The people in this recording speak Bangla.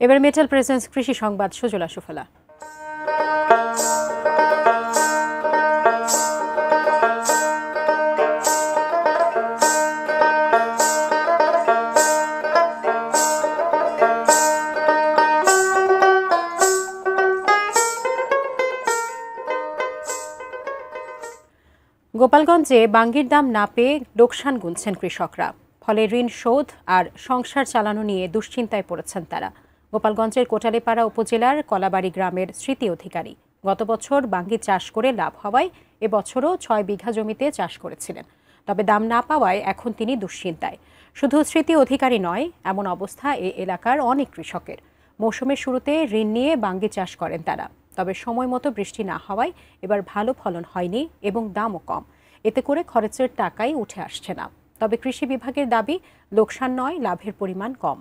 এবার মেটাল প্রেজেন্স কৃষি সংবাদ সুজলা সুফলা। গোপালগঞ্জে বাঙ্গির দাম না পেয়ে লোকসান গুনছেন কৃষকরা। ফলে ঋণ শোধ আর সংসার চালানো নিয়ে দুশ্চিন্তায় পড়েছেন তারা। গোপালগঞ্জের কোটালীপাড়া উপজেলার কলাবাড়ি গ্রামের স্মৃতি অধিকারী গত বছর বাঙ্গি চাষ করে লাভ হওয়ায় এবছরও ৬ বিঘা জমিতে চাষ করেছিলেন। তবে দাম না পাওয়ায় এখন তিনি দুশ্চিন্তায়। শুধু স্মৃতি অধিকারী নয়, এমন অবস্থা এ এলাকার অনেক কৃষকের। মৌসুমের শুরুতে ঋণ নিয়ে বাঙ্গি চাষ করেন তারা। তবে সময় মতো বৃষ্টি না হওয়ায় এবার ভালো ফলন হয়নি এবং দামও কম। এতে করে খরচের টাকাই উঠে আসছে না। তবে কৃষি বিভাগের দাবি, লোকসান নয়, লাভের পরিমাণ কম।